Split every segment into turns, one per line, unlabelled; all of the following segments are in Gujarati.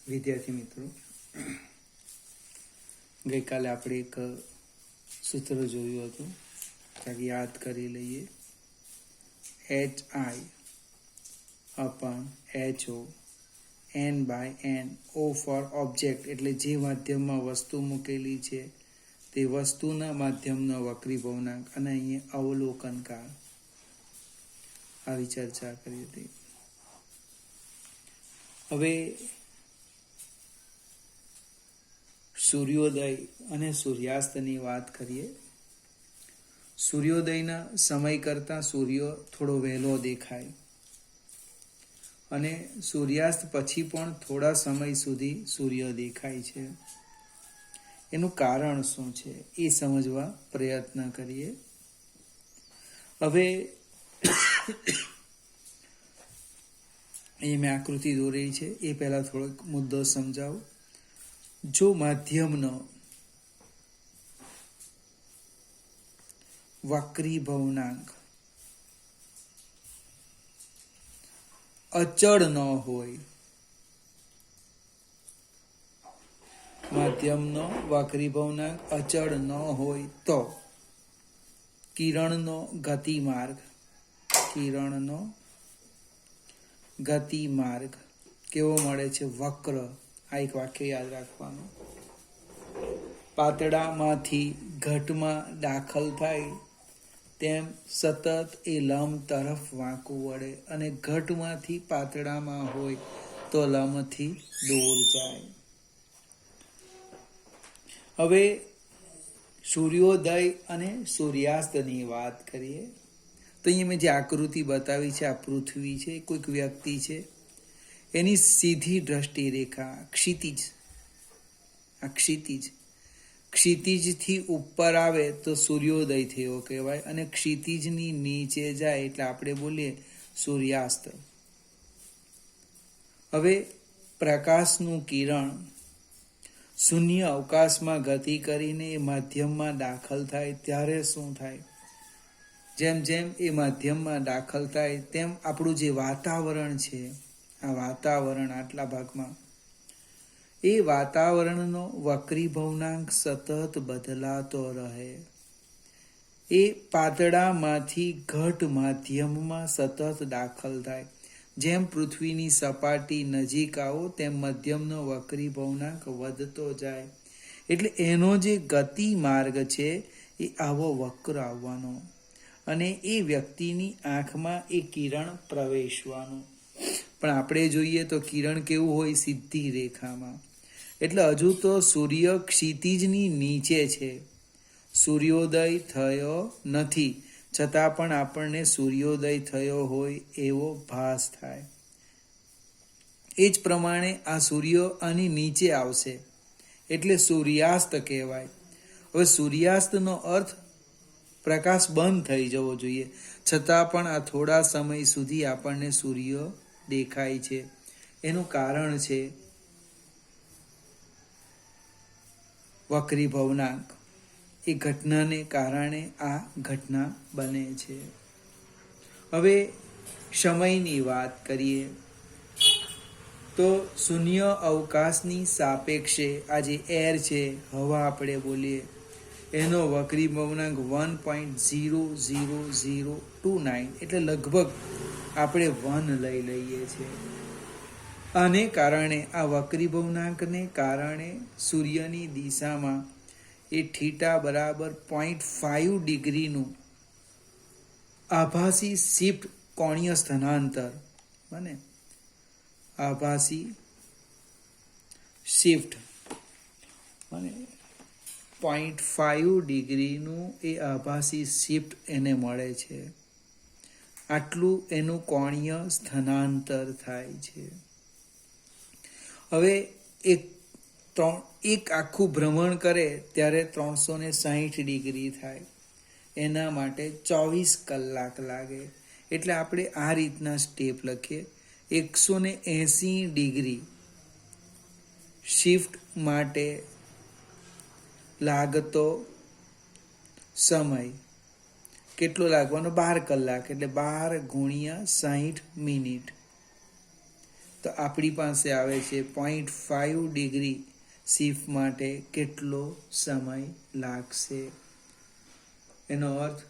વિદ્યાર્થી મિત્રો, ગઈકાલે આપણે એક સૂત્ર જોયું હતું, તાકે યાદ કરી લઈએ. HI/HO N/N O four object, એટલે જે માધ્યમમાં વસ્તુ મૂકેલી છે તે વસ્તુના માધ્યમનો વક્રી ભવનાંક, અને અહીંયા અવલોકન કાળ આવી ચર્ચા કરી હતી. હવે સૂર્યોદય અને સૂર્યાસ્તની વાત કરીએ. સૂર્યોદયના સમય કરતાં સૂર્ય થોડો વહેલો દેખાય અને સૂર્યાસ્ત પછી પણ થોડા સમય સુધી સૂર્ય દેખાય છે. એનું કારણ શું છે એ સમજવા પ્રયત્ન કરીએ. હવે અહીં મેં આકૃતિ દોરેલી છે, એ પહેલાં થોડોક મુદ્દો સમજાવું. જો માધ્યમનો વક્રી ભવનાંક અચળ ન હોય, માધ્યમનો વક્રી ભવનાંક અચળ ન હોય તો કિરણનો ગતિમાર્ગ કેવો મળે છે? વક્ર. આ એક વાક્ય યાદ રાખવાનું. પાતળામાંથી ઘટમાં દાખલ થાય તેમ સતત એ લંબ તરફ વાંકું વળે, અને ઘટમાંથી પાતળામાં હોય તો લંબથી દૂર જાય. હવે સૂર્યોદય અને સૂર્યાસ્તની વાત કરીએ તો અહીંયા મેં જે આકૃતિ બતાવી છે, આ પૃથ્વી છે, કોઈક વ્યક્તિ છે, એની સીધી દ્રષ્ટિ રેખા ક્ષિતિજથી ઉપર આવે તો સૂર્યોદય થયો કહેવાય, અને ક્ષિતિજની નીચે જાય એટલે આપણે બોલીએ સૂર્યાસ્ત. હવે પ્રકાશનું કિરણ શૂન્ય અવકાશમાં ગતિ કરીને એ માધ્યમમાં દાખલ થાય ત્યારે શું થાય? જેમ જેમ એ માધ્યમમાં દાખલ થાય તેમ આપણું જે વાતાવરણ છે, આ વાતાવરણ આટલા ભાગમાં, એ વાતાવરણનો વક્રી ભવનાંક સતત બદલાતો રહે. એ પાતળામાંથી ઘટ માધ્યમમાં સતત દાખલ થાય. જેમ પૃથ્વીની સપાટી નજીક આવો તેમ મધ્યમનો વક્રી ભવનાંક વધતો જાય. એટલે એનો જે ગતિ માર્ગ છે એ આવો વક્ર આવવાનો, અને એ વ્યક્તિની આંખમાં એ કિરણ પ્રવેશવાનું. પણ આપણે જોઈએ તો કિરણ કેવું હોય? સીધી રેખામાં. એટલે હજુ તો સૂર્ય ક્ષિતિજની નીચે છે, સૂર્યોદય થયો નથી, છતાં પણ આપણને સૂર્યોદય થયો હોય એવો ભાસ થાય. એ જ પ્રમાણે આ સૂર્ય આની નીચે આવશે એટલે સૂર્યાસ્ત કહેવાય. હવે સૂર્યાસ્તનો અર્થ પ્રકાશ બંધ થઈ જવો જોઈએ, છતાં પણ આ થોડા સમય સુધી આપણને સૂર્ય દેખાય છે. એનું કારણ છે વક્રી ભવનાંક. એ ઘટનાને કારણે આ ઘટના બને છે. હવે સમયની વાત કરીએ તો શૂન્ય અવકાશની સાપેક્ષે આ જે એર છે, હવા આપણે બોલીએ, એનો વક્રી ભવનાંક 1.00029, એટલે લગભગ આપણે 1 લઈ લઈએ છીએ. આને કારણે, આ વક્રી ભવનાંકને કારણે સૂર્યની દિશામાં એ θ બરાબર 0.5 ડિગ્રીનું આભાસી શિફ્ટ, કોણીય સ્થાનાંતર બને. આભાસી શિફ્ટ બને 0.5 ડિગ્રીનું એ આભાસી શિફ્ટ એને મળે છે. આટલું એનું કોણીય સ્થાનાંતર થાય છે. હવે એક આખું ભ્રમણ કરે ત્યારે 360 ડિગ્રી થાય. એના માટે 24 કલાક લાગે. એટલે આપણે આ રીતના સ્ટેપ લખીએ. 180 ડિગ્રી શિફ્ટ માટે લાગતો સમય કેટલો લાગવાનો? 12 કલાક. એટલે 12 × 60 મિનિટ. તો આપણી પાસે આવે છે 0.5 ડિગ્રી શિફ્ટ માટે કેટલો સમય લાગશે. એનો અર્થ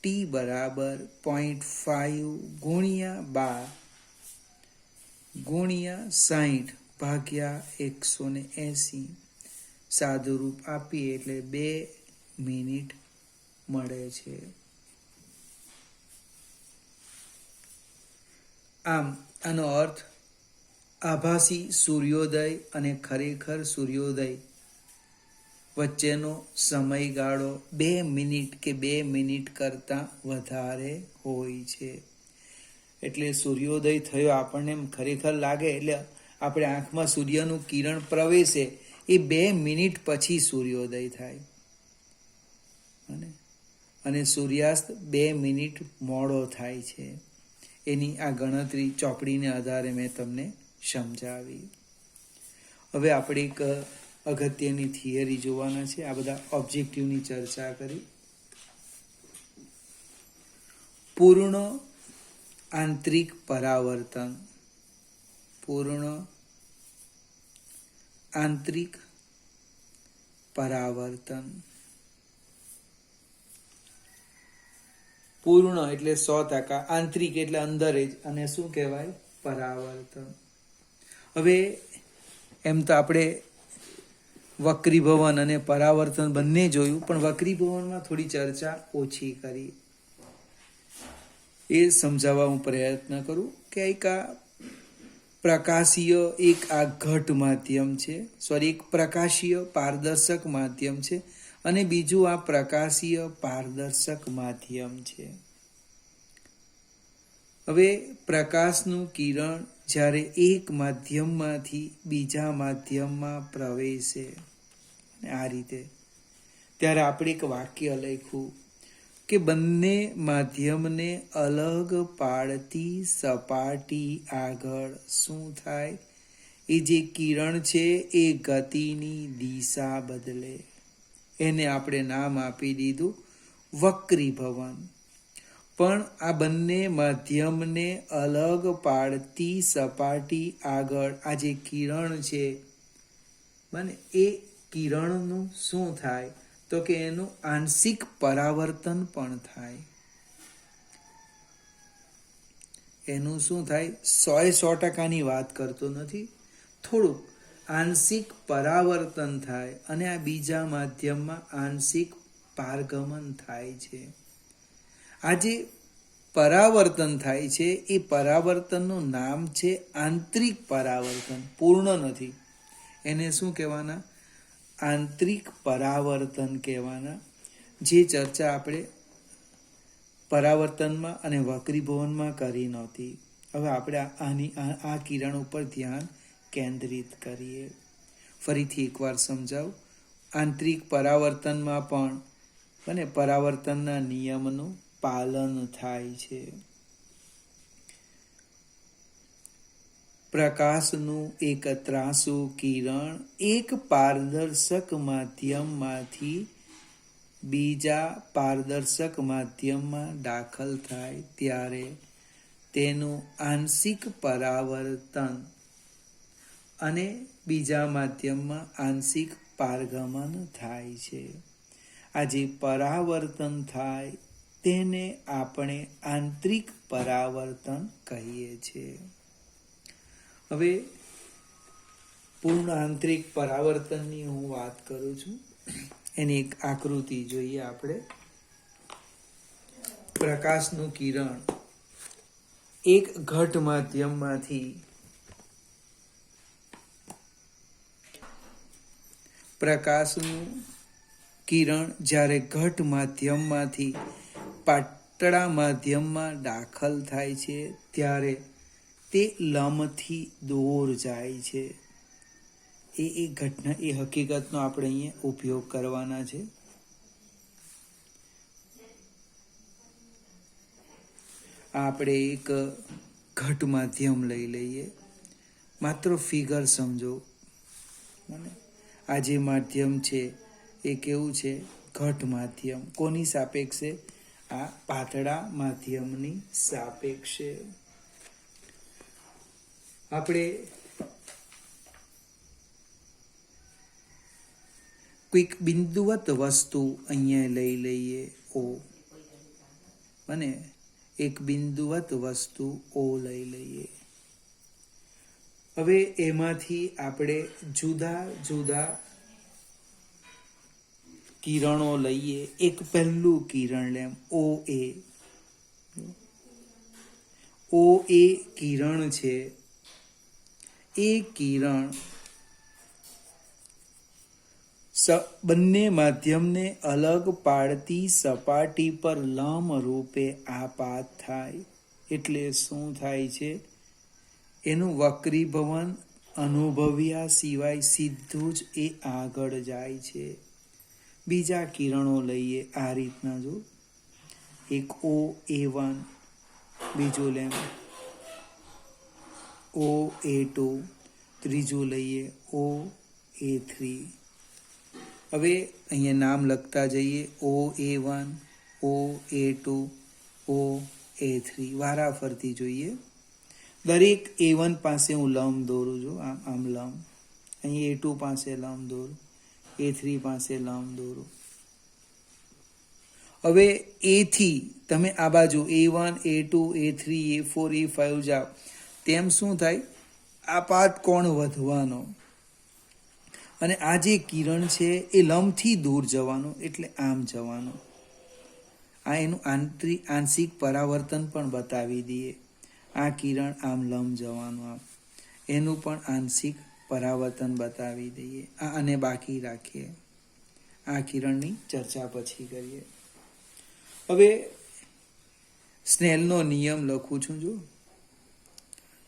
t બરાબર 0.5 ગુણ્યા 12 ગુણ્યા 60 ભાગ્યા 180 સાદું રૂપ આપીએ એટલે 2 મિનિટ મળે છે. આમ આનો અર્થ આભાસી સૂર્યોદય અને ખરેખર સૂર્યોદય વચ્ચેનો સમયગાળો 2 મિનિટ કે 2 મિનિટ કરતાં વધારે હોય છે. એટલે સૂર્યોદય થયો આપણને એમ ખરેખર લાગે, એટલે આપણે આંખમાં સૂર્યનું કિરણ પ્રવેશે એ 2 મિનિટ પછી સૂર્યોદય થાય અને સૂર્યાસ્ત 2 મિનિટ મોડો થાય છે. એની આ ગણતરી ચોપડીને આધારે મેં તમને સમજાવી. હવે આપણે એક અગત્યની થિયરી જોવાના છે. આ બધા ઓબ્જેક્ટિવની ચર્ચા કરી. પૂર્ણ આંતરિક પરાવર્તન. પૂર્ણ આંતરિક પરાવર્તન. પૂર્ણ એટલે 100%, આંતરિક એટલે અંદર જ, અને શું કહેવાય? પરાવર્તન. હવે એમ તો આપણે વક્રીભવન અને પરાવર્તન બંને જોયું, પણ વક્રીભવનમાં થોડી ચર્ચા ઓછી કરી. એ સમજાવવા હું પ્રયત્ન કરું કે એક આ પ્રકાશીય એક આ ઘટ માધ્યમ છે, એક પ્રકાશીય પારદર્શક માધ્યમ છે અને બીજું આ પ્રકાશીય પારદર્શક માધ્યમ છે. હવે પ્રકાશનું કિરણ જ્યારે એક માધ્યમમાંથી બીજા માધ્યમમાં પ્રવેશે આ રીતે, ત્યારે આપણે એક વાક્ય લખ્યું કે બંને માધ્યમને અલગ પાડતી સપાટી આગળ શું થાય? એ જે કિરણ છે એ ગતિની દિશા બદલે. એને આપણે નામ આપી દીધું વક્રીભવન. પણ આ બંને માધ્યમને અલગ પાડતી સપાટી આગળ આ જે કિરણ છે એ કિરણનું શું થાય? તો કે એનું આંશિક પરાવર્તન પણ થાય. એનું શું થાય? 100% વાત કરતો નથી, થોડુંક આંશિક પરાવર્તન થાય અને આ બીજા માધ્યમમાં આંશિક પારગમન થાય છે. આ જે પરાવર્તન થાય છે એ પરાવર્તનનું નામ છે આંતરિક પરાવર્તન. પૂર્ણ નથી. એને શું કહેવાના? આંતરિક પરાવર્તન કહેવાના. જે ચર્ચા આપણે પરાવર્તનમાં અને વક્રીભવનમાં કરી નહોતી. હવે આપણે આ કિરણ ઉપર ધ્યાન કેન્દ્રિત કરીએ. ફરીથી એકવાર સમજાવું. આંતરિક પરાવર્તનમાં પણ પરાવર્તનના નિયમનું પાલન થાય છે. પ્રકાશનું એક ત્રાંસુ કિરણ એક પારદર્શક માધ્યમમાંથી બીજા પારદર્શક માધ્યમમાં દાખલ થાય ત્યારે તેનું આંશિક પરાવર્તન અને બીજા માધ્યમમાં આંશિક પારગમન થાય છે. આ જે પરાવર્તન થાય તેને આપણે આંતરિક પરાવર્તન કહીએ છીએ. હવે પૂર્ણ આંતરિક પરાવર્તનની હું વાત કરું છું. એની એક આકૃતિ જોઈએ આપણે. પ્રકાશનું કિરણ એક ઘટ માધ્યમમાંથી પ્રકાશનું કિરણ જ્યારે ઘટ માધ્યમમાંથી પાતળા માધ્યમમાં દાખલ થાય છે ત્યારે તે લંબથી દૂર જાય છે. એ ઘટના, એ હકીકતનો આપણે અહીંયા ઉપયોગ કરવાના છે. આપણે એક ઘટ માધ્યમ લઈ લઈએ. માત્ર ફિગર સમજો. આ જે માધ્યમ છે એ કેવું છે? ઘટ માધ્યમ. કોની સાપેક્ષે? આ પાતળા માધ્યમની સાપેક્ષે. આપણે કોઈક બિંદુવત વસ્તુ અહીંયા લઈ લઈએ ઓ, અને એક બિંદુવત વસ્તુ ઓ લઈ લઈએ. હવે એમાંથી આપણે જુદા જુદા કિરણો લઈએ. એક પહેલું કિરણ લેમ ઓ એ. ઓ એ કિરણ છે. એ કિરણ બંને માધ્યમને અલગ પાડતી સપાટી પર લંબ રૂપે આપાત થાય. એટલે શું થાય છે? એનું વક્રીભવન અનુભવ્યા સિવાય સીધું જ એ આગળ જાય છે. બીજા કિરણો લઈએ આ રીતના. જો એક ઓ A1, બીજું લેમ ઓ A2, ત્રીજું લઈએ ઓ A3. હવે અહીંયા નામ લખતા જઈએ. ઓ A1, ઓ A2, ઓ A3 વારા ફરતી જોઈએ. દરેક A1 પાસે હું લંબ દોરું છું, આમ લંબ. અહીં A2 પાસે લંબ દોરું, A3 પાસે લંબ દોરું. હવે A થી તમે આ બાજુ A1, A2, A3, A4, A5 જાઓ તેમ શું થાય? આપાત કોણ વધવાનો, અને આ જે કિરણ છે એ લંબથી દૂર જવાનું, એટલે આમ જવાનું. આ એનું આંશિક પરાવર્તન પણ બતાવી દઈએ. આ કિરણ આમ લંબ જવાનું, આમ એનું પણ આંશિક પરાવર્તન બતાવી દઈએ. આને બાકી રાખીએ. આ કિરણની ચર્ચા પછી કરીએ. હવે સ્નેલનો નિયમ લખું છું. જો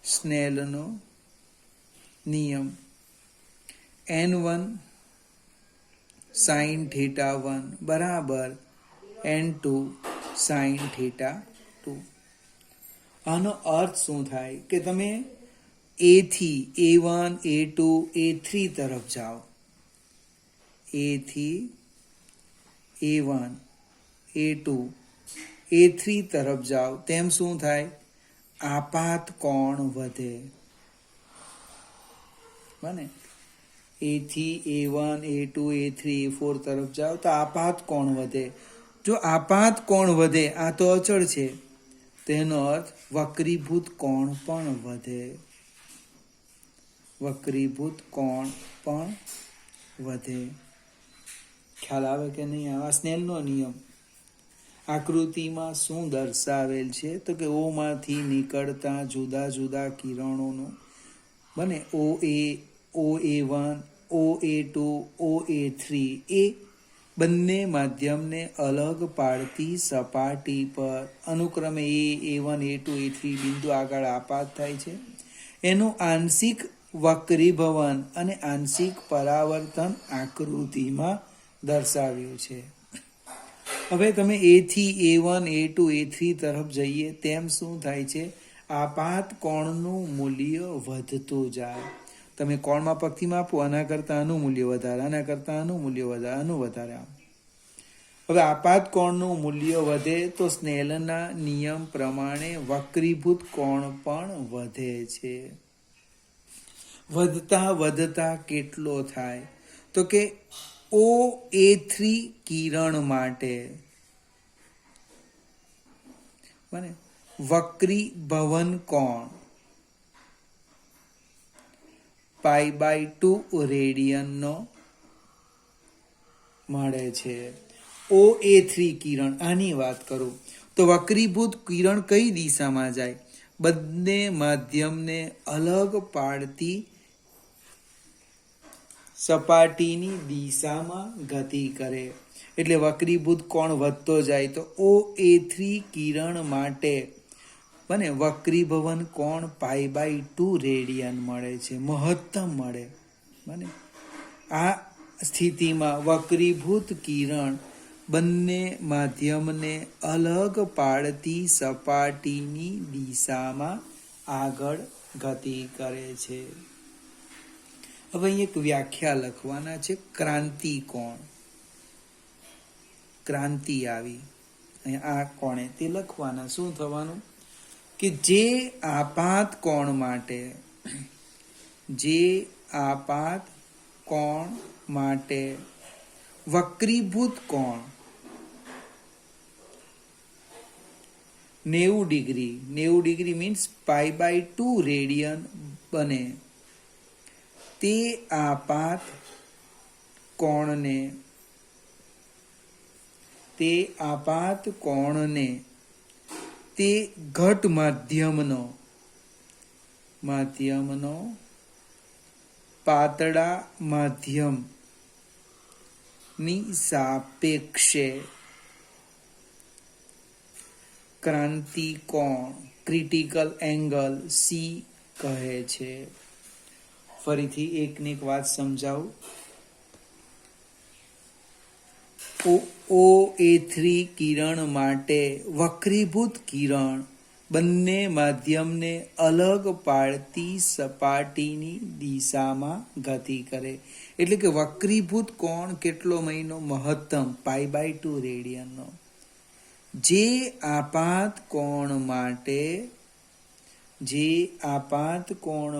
સ્નેલનો નિયમ N1 sin θ1 બરાબર N2 sin θ2. આનો અર્થ શું થાય કે તમે A થી A1, A2, A3 તરફ જાઓ. A થી A1, A2, A3 તરફ જાઓ તેમ શું થાય? આપાત કોણ વધે. બને A થી A1, A2, A3, A4 તરફ જાઓ તો આપાત કોણ વધે. જો આપાત કોણ વધે, આ તો અચળ છે, તેનો અર્થ વક્રીભૂત કોણ પણ વધે. વક્રીભૂત કોણ પણ વધે. ખ્યાલ આવે કે નહીં? આવા સ્નેલનો નિયમ આકૃતિમાં શું દર્શાવેલ છે? તો કે ઓ માંથી નીકળતા જુદા જુદા કિરણોનું બને ઓ A1, ઓ A2, ઓ A3 એ બંને માધ્યમને અલગ પાડતી સપાટી પર અનુક્રમે A1, A2, A3 બિંદુ આગળ આપાત થાય છે. એનું આંશિક વક્રીભવન અને આંશિક પરાવર્તન આકૃતિમાં દર્શાવ્યું છે. હવે તમે A થી A1, A2, A3 તરફ જઈએ તેમ શું થાય છે? આપાત કોણનું મૂલ્ય વધતું જાય. તમે કોણમાં પગથી માપો, આના કરતાં આનું મૂલ્ય વધારે, આના કરતાં આનું મૂલ્ય વધારે, આનું વધારે, આમ. હવે આપાત કોણનું મૂલ્ય વધે તો સ્નેલના નિયમ પ્રમાણે વક્રીભૂત કોણ પણ વધે છે. વધતા વધતા કેટલો થાય? તો કે ઓ A3 કિરણ માટે બને વક્રીભવન કોણ π/2 રેડિયનનો મળે છે. ઓ A3 કિરણ આની વાત કરું તો વક્રીભૂત કિરણ કઈ દિશામાં જાય? બંને માધ્યમને અલગ પાડતી સપાટીની દિશામાં ગતિ કરે. એટલે વક્રીભૂત કોણ વધતો જાય. તો ઓ A3 કિરણ માટે બને વક્રીભવન કોણ π/2 રેડિયન મળે છે, મહત્તમ મળે. બને આ સ્થિતિમાં વક્રીભૂત કિરણ બંને માધ્યમને અલગ પાડતી સપાટીની દિશામાં આગળ ગતિ કરે છે. હવે અહીં એક વ્યાખ્યા લખવાના છે. ક્રાંતિ કોણ, ક્રાંતિ આવી અહીંયા આ કોણે તે લખવાના. શું થવાનું કે જે આપાત કોણ માટે જે આપાત કોણ માટે વક્રીભૂત કોણ 90 ડિગ્રી મીન્સ π/2 રેડિયન બને તે આપાત કોણને તે ઘટ માધ્યમનો પાતળા માધ્યમની સાપેક્ષે ક્રાંતિકોણ ક્રિટિકલ એંગલ સી કહે છે. ફરીથી એકને એક વાત સમજાવું. OA3 કિરણ માટે વક્રીભૂત કિરણ બંને માધ્યમને અલગ પાડતી સપાટીની દિશામાં ગતિ કરે. એટલે કે વક્રીભૂત કોણ કેટલો મહિનો મહત્તમ π/2 રેડિયનનો. જે આપાત કોણ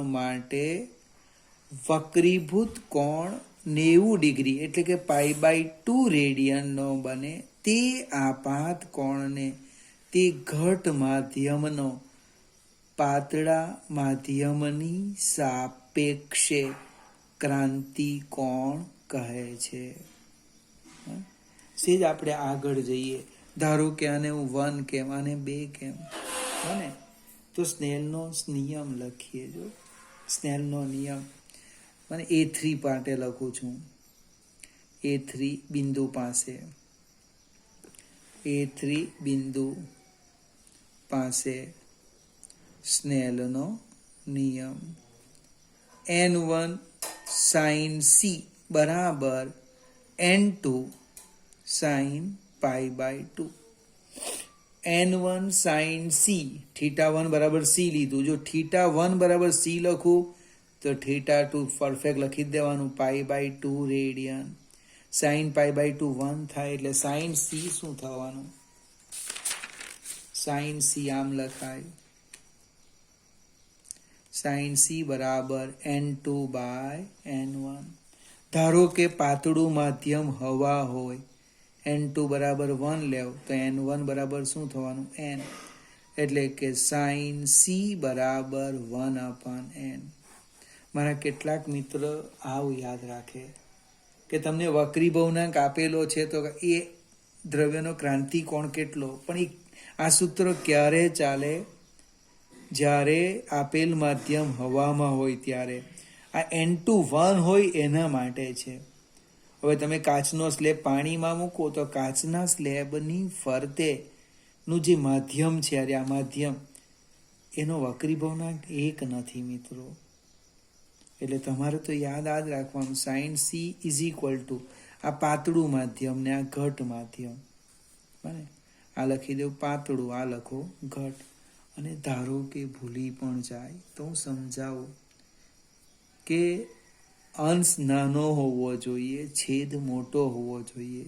માટે વક્રીભૂત કોણ 90 ડિગ્રી એટલે કે π/2 રેડિયનનો બને તે આપાત કોણને તે ઘટ માધ્યમનો પાતળા માધ્યમની સાપેક્ષે ક્રાંતિકોણ કહે છે. સેજ આપણે આગળ જઈએ. ધારો કે આને હું 1 કેમ આને 2 કેમ બને તો સ્નેલનો નિયમ લખીએ. જો સ્નેલનો નિયમ મને A3 માટે લખું છું. A3 બિંદુ પાસે સ્નેલનો નિયમ N1 sin C બરાબર N2 sin π/2. N1 sin C θ1 બરાબર C લીધું. જો θ1 બરાબર C લખું તો θ2 પરફેક્ટ લખી દેવાનું π/2 રેડિયન. sin π/2 1 થાય એટલે sin C શું થવાનું? sin C આમ લખાય sin C બરાબર N2/N1. ધારો કે પાતળું માધ્યમ હવા હોય N2 બરાબર 1 લેવ તો N1 બરાબર શું થવાનું? N. એટલે કે sin C બરાબર 1/N. મારા કેટલાક મિત્ર આવું યાદ રાખે કે તમને વક્રીભવનાંક આપેલો છે તો એ દ્રવ્યનો ક્રાંતિકોણ કેટલો, પણ આ સૂત્ર ક્યારે ચાલે? જ્યારે આપેલ માધ્યમ હવામાં હોય ત્યારે. આ N2 1 હોય એના માટે છે. હવે તમે કાચનો સ્લેબ પાણીમાં મૂકો તો કાચના સ્લેબની ફરતેનું જે માધ્યમ છે આ માધ્યમ એનો વક્રીભવનાંક 1 નથી મિત્રો. એટલે તમારે તો યાદ રાખવાનું sin C is equal to આ પાતળું માધ્યમ ને આ ઘટ માધ્યમ. બને આ લખી દઉં પાતળું, આ લખો ઘટ. અને ધારો કે ભૂલી પણ જાય તો હું સમજાવું કે અંશ નાનો હોવો જોઈએ, છેદ મોટો હોવો જોઈએ.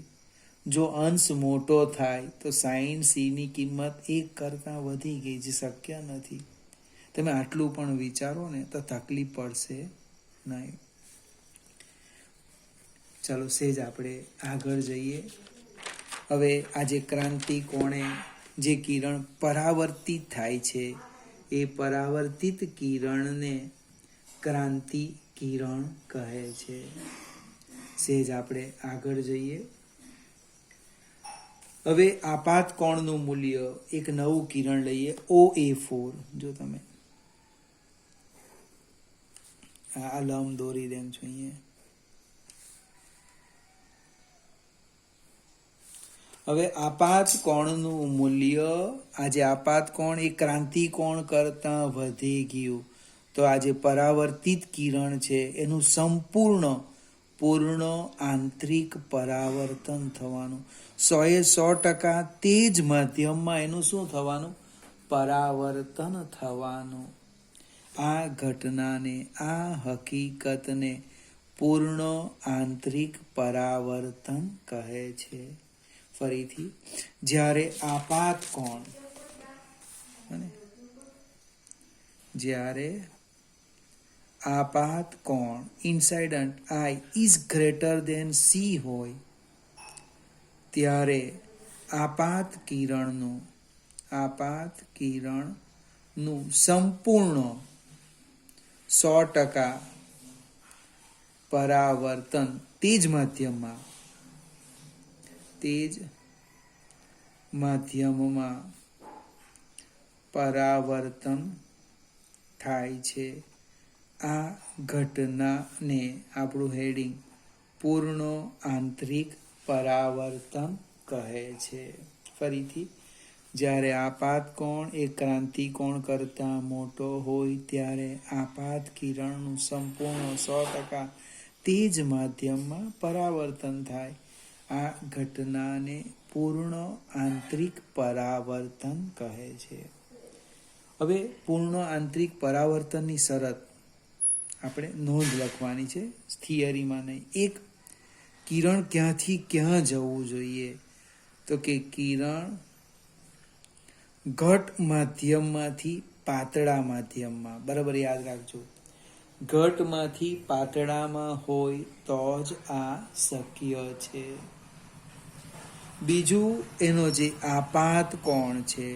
જો અંશ મોટો થાય તો sin C ની કિંમત 1 કરતાં વધી ગઈ, જે શક્ય નથી. તમે આટલું પણ વિચારો ને તો તકલીફ પડશે નહીં. ચાલો સેજ આપણે આગળ જઈએ. હવે આજે ક્રાંતિકોણે જે કિરણ પરાવર્તિત થાય છે એ પરાવર્તિત કિરણને ક્રાંતિ કિરણ કહે છે. સેજ આપણે આગળ જઈએ. હવે આપાત કોણનું મૂલ્ય એક નવું કિરણ લઈએ OA4. જો તમે આ લંબ દોરી દેમ છો અહીંયા. હવે આપાત કોણનું મૂલ્ય, આજે આપાત કોણ એ ક્રાંતિ કોણ કરતાં વધી ગયું તો આજે પરાવર્તિત કિરણ છે એનું પૂર્ણ આંતરિક પરાવર્તન થવાનું. 100% તે જ માધ્યમમાં એનું શું થવાનું? પરાવર્તન થવાનું. આ ઘટનાને, આ હકીકતને પૂર્ણ આંતરિક પરાવર્તન કહે છે. ફરીથી, જ્યારે આપાત કોણ આપાત કોણ incident i is greater than c હોય ત્યારે આપાત કિરણનું સંપૂર્ણ 100% પરાવર્તન તે જ માધ્યમમાં પરાવર્તન થાય છે. આ ઘટનાને આપણું હેડિંગ પૂર્ણ આંતરિક પરાવર્તન કહે છે. ફરીથી, જ્યારે આપાત કોણ એ ક્રાંતિ કોણ કરતાં મોટો હોય ત્યારે આપાત કિરણનું સંપૂર્ણ 100% તે જ માધ્યમમાં પરાવર્તન થાય. આ ઘટનાને પૂર્ણ આંતરિક પરાવર્તન કહે છે. હવે પૂર્ણ આંતરિક પરાવર્તનની શરત આપણે નોંધ લખવાની છે, થિયરીમાં નહીં. એક, કિરણ ક્યાંથી ક્યાં જવું જોઈએ? તો કે કિરણ ઘટ માધ્યમમાંથી પાતળા માધ્યમમાં, બરાબર યાદ રાખજો, ઘટમાંથી પાતળામાં હોય તો જ આ શક્ય છે. બીજું, એનો જે આપાત કોણ છે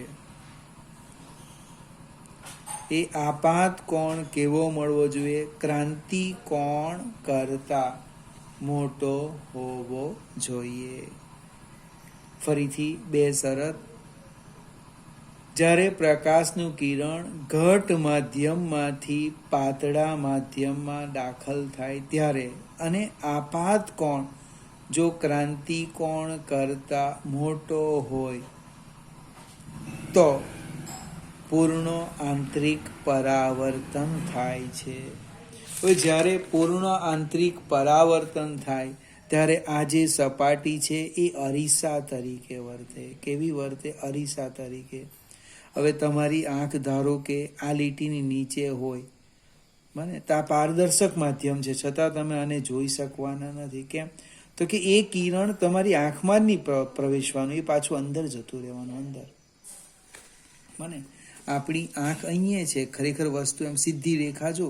એ આપાત કોણ કેવો મળવો જોઈએ? ક્રાંતિ કોણ કરતા મોટો હોવો જોઈએ. ફરીથી બે શરત. જ્યારે પ્રકાશનું કિરણ ઘટ માધ્યમમાંથી પાતળા માધ્યમમાં દાખલ થાય ત્યારે અને આપાત કોણ જો ક્રાંતિ કોણ કરતા મોટો હોય તો પૂર્ણ આંતરિક પરાવર્તન થાય છે. હવે જ્યારે પૂર્ણ આંતરિક પરાવર્તન થાય ત્યારે આ જે સપાટી છે એ અરીસા તરીકે વર્તે. કેવી વર્તે? અરીસા તરીકે. હવે તમારી આંખ ધારો કે આ લીટીની નીચે હોય, બને તો આ પારદર્શક માધ્યમ છે, છતાં તમે આને જોઈ શકવાના નથી. કેમ? તો કે એ કિરણ તમારી આંખમાં જ નહીં પ્રવેશવાનું, એ પાછું અંદર જતું રહેવાનું, અંદર. બને આપણી આંખ અહીંયા છે, ખરેખર વસ્તુ એમ સીધી રેખા જો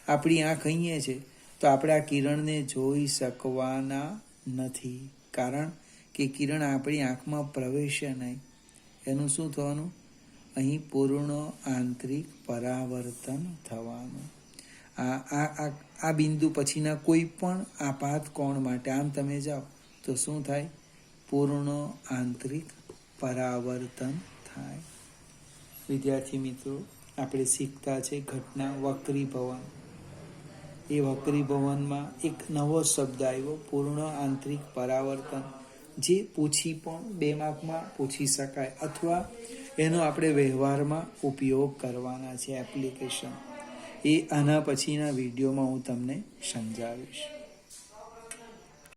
આપણી આંખ અહીંયા છે તો આપણે આ કિરણને જોઈ શકવાના નથી, કારણ કે કિરણ આપણી આંખમાં પ્રવેશે નહીં. એનું શું થવાનું? અહીં પૂર્ણ આંતરિક પરાવર્તન થવાનું. આ બિંદુ પછીના કોઈ પણ આપાત કોણ માટે આમ તમે જાઓ તો શું થાય? પૂર્ણ આંતરિક પરાવર્તન થાય. વિદ્યાર્થી મિત્રો, આપણે શીખતા છે ઘટના વક્રીભવન. એ વક્રીભવનમાં એક નવો શબ્દ આવ્યો, પૂર્ણ આંતરિક પરાવર્તન, જે પૂછી પણ 2 માર્કમાં પૂછી શકાય અથવા એનો આપણે વ્યવહારમાં ઉપયોગ કરવાના છે, એપ્લિકેશન. એ આના પછીના વિડીયોમાં હું તમને સમજાવીશ.